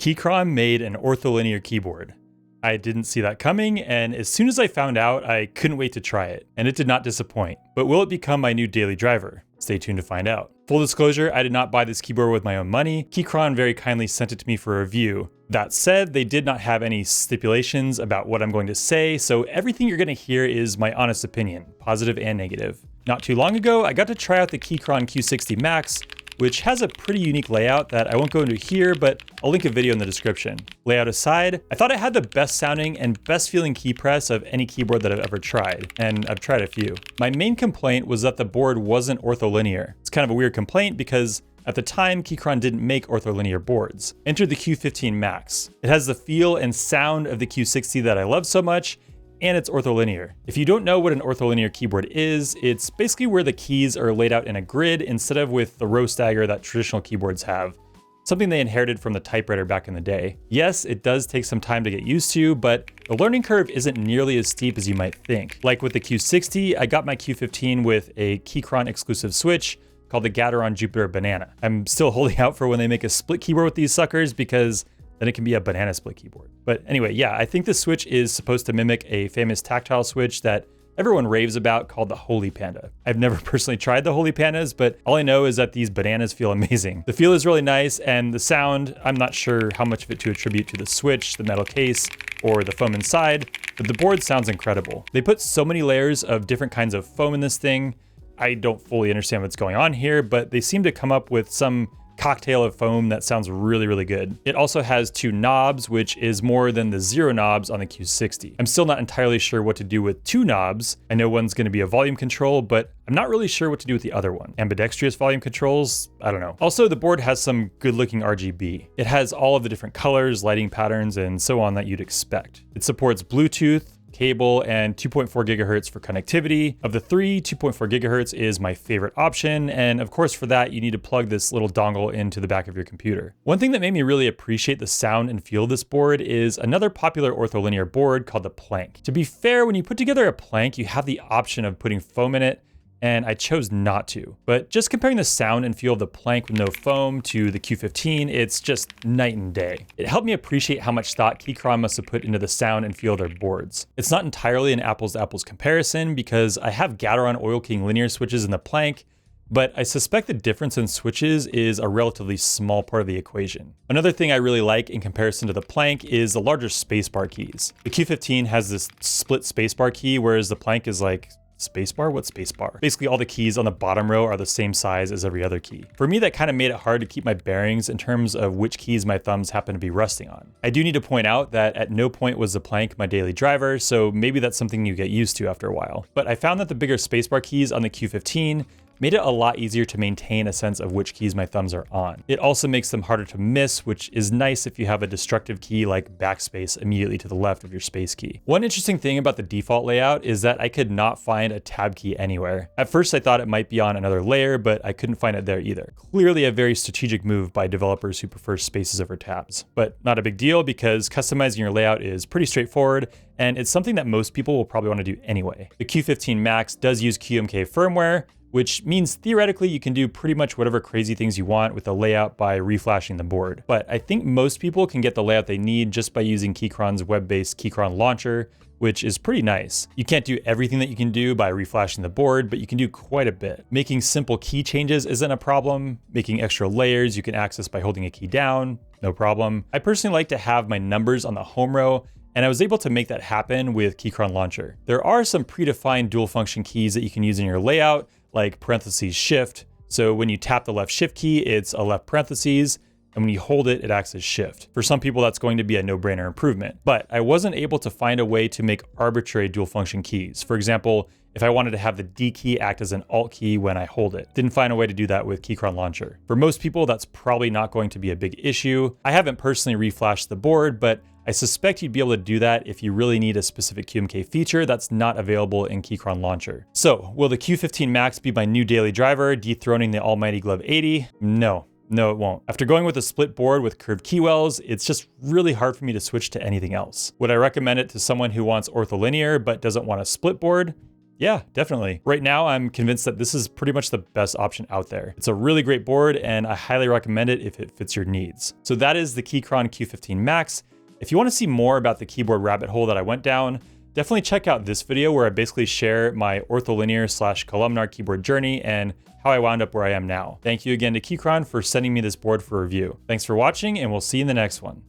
Keychron made an ortholinear keyboard. I didn't see that coming, and as soon as I found out, I couldn't wait to try it, and it did not disappoint. But will it become my new daily driver? Stay tuned to find out. Full disclosure, I did not buy this keyboard with my own money. Keychron very kindly sent it to me for a review. That said, they did not have any stipulations about what I'm going to say, so everything you're going to hear is my honest opinion, positive and negative. Not too long ago, I got to try out the Keychron Q15 Max, which has a pretty unique layout that I won't go into here, but I'll link a video in the description. Layout aside, I thought it had the best sounding and best feeling key press of any keyboard that I've ever tried, and I've tried a few. My main complaint was that the board wasn't ortholinear. It's kind of a weird complaint because at the time, Keychron didn't make ortholinear boards. Enter the Q15 Max. It has the feel and sound of the Q60 that I love so much, and it's ortholinear. If you don't know what an ortholinear keyboard is, it's basically where the keys are laid out in a grid instead of with the row stagger that traditional keyboards have, something they inherited from the typewriter back in the day. Yes, it does take some time to get used to, but the learning curve isn't nearly as steep as you might think. Like with the Q60, I got my Q15 with a Keychron exclusive switch called the Gateron Jupiter Banana. I'm still holding out for when they make a split keyboard with these suckers because then it can be a banana split keyboard. But anyway, yeah, I think this switch is supposed to mimic a famous tactile switch that everyone raves about called the Holy Panda. I've never personally tried the Holy Pandas, but all I know is that these bananas feel amazing. The feel is really nice, and the sound, I'm not sure how much of it to attribute to the switch, the metal case, or the foam inside, but the board sounds incredible. They put so many layers of different kinds of foam in this thing. I don't fully understand what's going on here, but they seem to come up with some cocktail of foam that sounds really, really good. It also has 2 knobs, which is more than the 0 knobs on the Q60. I'm still not entirely sure what to do with 2 knobs. I know one's going to be a volume control, but I'm not really sure what to do with the other one. Ambidextrous volume controls? I don't know. Also, the board has some good looking RGB. It has all of the different colors, lighting patterns, and so on that you'd expect. It supports Bluetooth, cable, and 2.4 gigahertz for connectivity. Of the 3, 2.4 gigahertz is my favorite option, and of course for that you need to plug this little dongle into the back of your computer. One thing that made me really appreciate the sound and feel of this board is another popular ortholinear board called the Plank. To be fair, when you put together a Plank, you have the option of putting foam in it, and I chose not to. But just comparing the sound and feel of the Plank with no foam to the Q15, it's just night and day. It helped me appreciate how much thought Keychron must have put into the sound and feel of their boards. It's not entirely an apples to apples comparison because I have Gateron Oil King linear switches in the Plank, but I suspect the difference in switches is a relatively small part of the equation. Another thing I really like in comparison to the Plank is the larger spacebar keys. The Q15 has this split spacebar key, whereas the Plank is like, spacebar? What's spacebar? Basically all the keys on the bottom row are the same size as every other key. For me, that kind of made it hard to keep my bearings in terms of which keys my thumbs happen to be resting on. I do need to point out that at no point was the Plank my daily driver, so maybe that's something you get used to after a while. But I found that the bigger spacebar keys on the Q15 made it a lot easier to maintain a sense of which keys my thumbs are on. It also makes them harder to miss, which is nice if you have a destructive key like backspace immediately to the left of your space key. One interesting thing about the default layout is that I could not find a tab key anywhere. At first I thought it might be on another layer, but I couldn't find it there either. Clearly a very strategic move by developers who prefer spaces over tabs. But not a big deal because customizing your layout is pretty straightforward, and it's something that most people will probably want to do anyway. The Q15 Max does use QMK firmware, which means theoretically you can do pretty much whatever crazy things you want with the layout by reflashing the board. But I think most people can get the layout they need just by using Keychron's web-based Keychron launcher, which is pretty nice. You can't do everything that you can do by reflashing the board, but you can do quite a bit. Making simple key changes isn't a problem. Making extra layers you can access by holding a key down, no problem. I personally like to have my numbers on the home row, and I was able to make that happen with Keychron Launcher. There are some predefined dual function keys that you can use in your layout, like parentheses shift. So when you tap the left shift key, it's a left parentheses, and when you hold it, it acts as shift. For some people, that's going to be a no-brainer improvement. But I wasn't able to find a way to make arbitrary dual function keys. For example, if I wanted to have the D key act as an Alt key when I hold it. Didn't find a way to do that with Keychron Launcher. For most people, that's probably not going to be a big issue. I haven't personally reflashed the board, but I suspect you'd be able to do that if you really need a specific QMK feature that's not available in Keychron Launcher. So, will the Q15 Max be my new daily driver, dethroning the almighty Glove 80? No, it won't. After going with a split board with curved keywells, it's just really hard for me to switch to anything else. Would I recommend it to someone who wants ortholinear but doesn't want a split board? Yeah, definitely. Right now, I'm convinced that this is pretty much the best option out there. It's a really great board, and I highly recommend it if it fits your needs. So that is the Keychron Q15 Max. If you want to see more about the keyboard rabbit hole that I went down, definitely check out this video where I basically share my ortholinear / columnar keyboard journey and how I wound up where I am now. Thank you again to Keychron for sending me this board for review. Thanks for watching, and we'll see you in the next one.